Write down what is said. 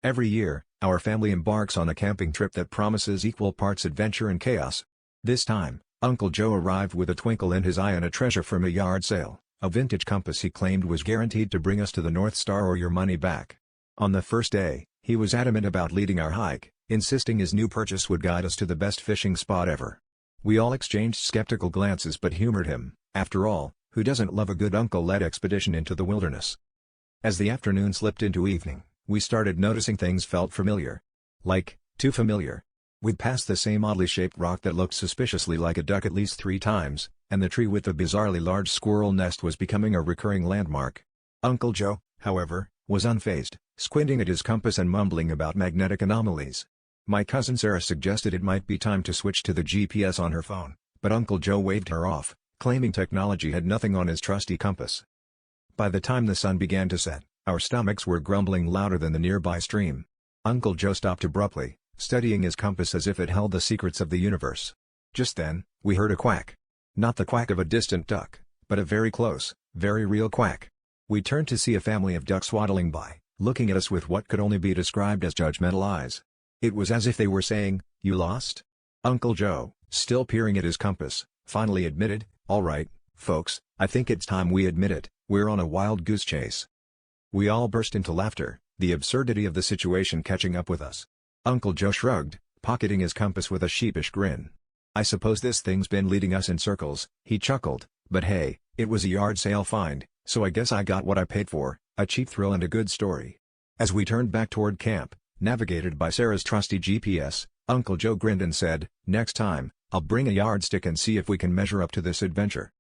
Every year, our family embarks on a camping trip that promises equal parts adventure and chaos. This time, Uncle Joe arrived with a twinkle in his eye and a treasure from a yard sale, a vintage compass he claimed was guaranteed to bring us to the North Star or your money back. On the first day, he was adamant about leading our hike, insisting his new purchase would guide us to the best fishing spot ever. We all exchanged skeptical glances but humored him. After all, who doesn't love a good uncle-led expedition into the wilderness? As the afternoon slipped into evening, we started noticing things felt familiar. Like, too familiar. We'd passed the same oddly shaped rock that looked suspiciously like a duck at least 3 times, and the tree with the bizarrely large squirrel nest was becoming a recurring landmark. Uncle Joe, however, was unfazed, squinting at his compass and mumbling about magnetic anomalies. My cousin Sarah suggested it might be time to switch to the GPS on her phone, but Uncle Joe waved her off, claiming technology had nothing on his trusty compass. By the time the sun began to set, our stomachs were grumbling louder than the nearby stream. Uncle Joe stopped abruptly, studying his compass as if it held the secrets of the universe. Just then, we heard a quack. Not the quack of a distant duck, but a very close, very real quack. We turned to see a family of ducks waddling by, looking at us with what could only be described as judgmental eyes. It was as if they were saying, "You lost?" Uncle Joe, still peering at his compass, finally admitted, "All right, folks, I think it's time we admit it, we're on a wild goose chase." We all burst into laughter, the absurdity of the situation catching up with us. Uncle Joe shrugged, pocketing his compass with a sheepish grin. "I suppose this thing's been leading us in circles," he chuckled, "but hey, it was a yard sale find, so I guess I got what I paid for, a cheap thrill and a good story." As we turned back toward camp, navigated by Sarah's trusty GPS, Uncle Joe grinned and said, "Next time, I'll bring a yardstick and see if we can measure up to this adventure."